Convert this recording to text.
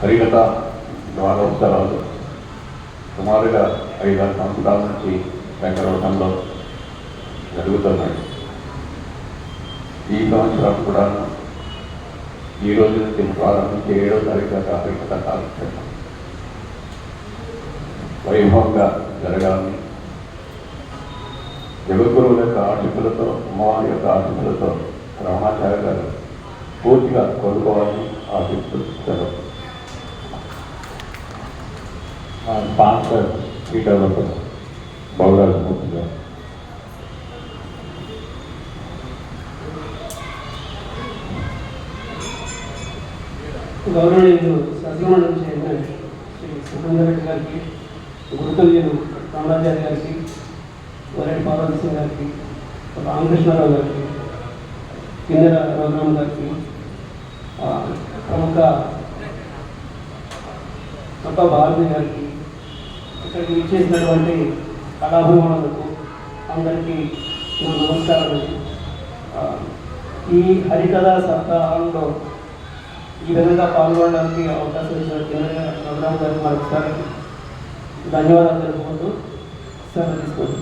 హరికథ ద్వారోత్సవాలు సుమారుగా 5-6 సంవత్సరాల నుంచి వెంకటవటంలో జరుగుతున్నాయి. ఈ సంవత్సరం కూడా ఈ రోజు నుంచి ప్రారంభించి 7వ తారీఖు దాకా హరికథ కార్యక్రమం వైభవంగా జరగాలని జగద్గురువుల యొక్క ఆశీస్సులతో అమ్మవారి యొక్క ఆశీస్సులతో రమణాచార్య గారు పూర్తిగా కోరుకోవాలని ఆశిస్తున్నాను. స్పాన్సర్ శ్రీ డెవలపర్ బౌరాజమూర్తి గారు. గౌరవనీయులు సత్యమండలి చైర్మన్ శ్రీ సురేంద్రరెడ్డి గారికి, గురుతుల్యులు రామాచార్య గారికి, వరెడ్డి పార్వతి సింగ్ గారికి, రామకృష్ణారావు గారికి, కిందర రఘురామ్ గారికి, ప్రముఖ భారతి గారికి, ఇక్కడికి ఇచ్చేసినటువంటి కళాభిమానులకు అందరికీ నా నమస్కారాలు. ఈ హరికథ సప్తాహంలో ఈ విధంగా పాల్గొనడానికి అవకాశం ఇచ్చిన కింద రఘురామ్ గారికి మరొకసారి ధన్యవాదాలు తెలుపుకుంటూ సెలవు తీసుకుంటాం.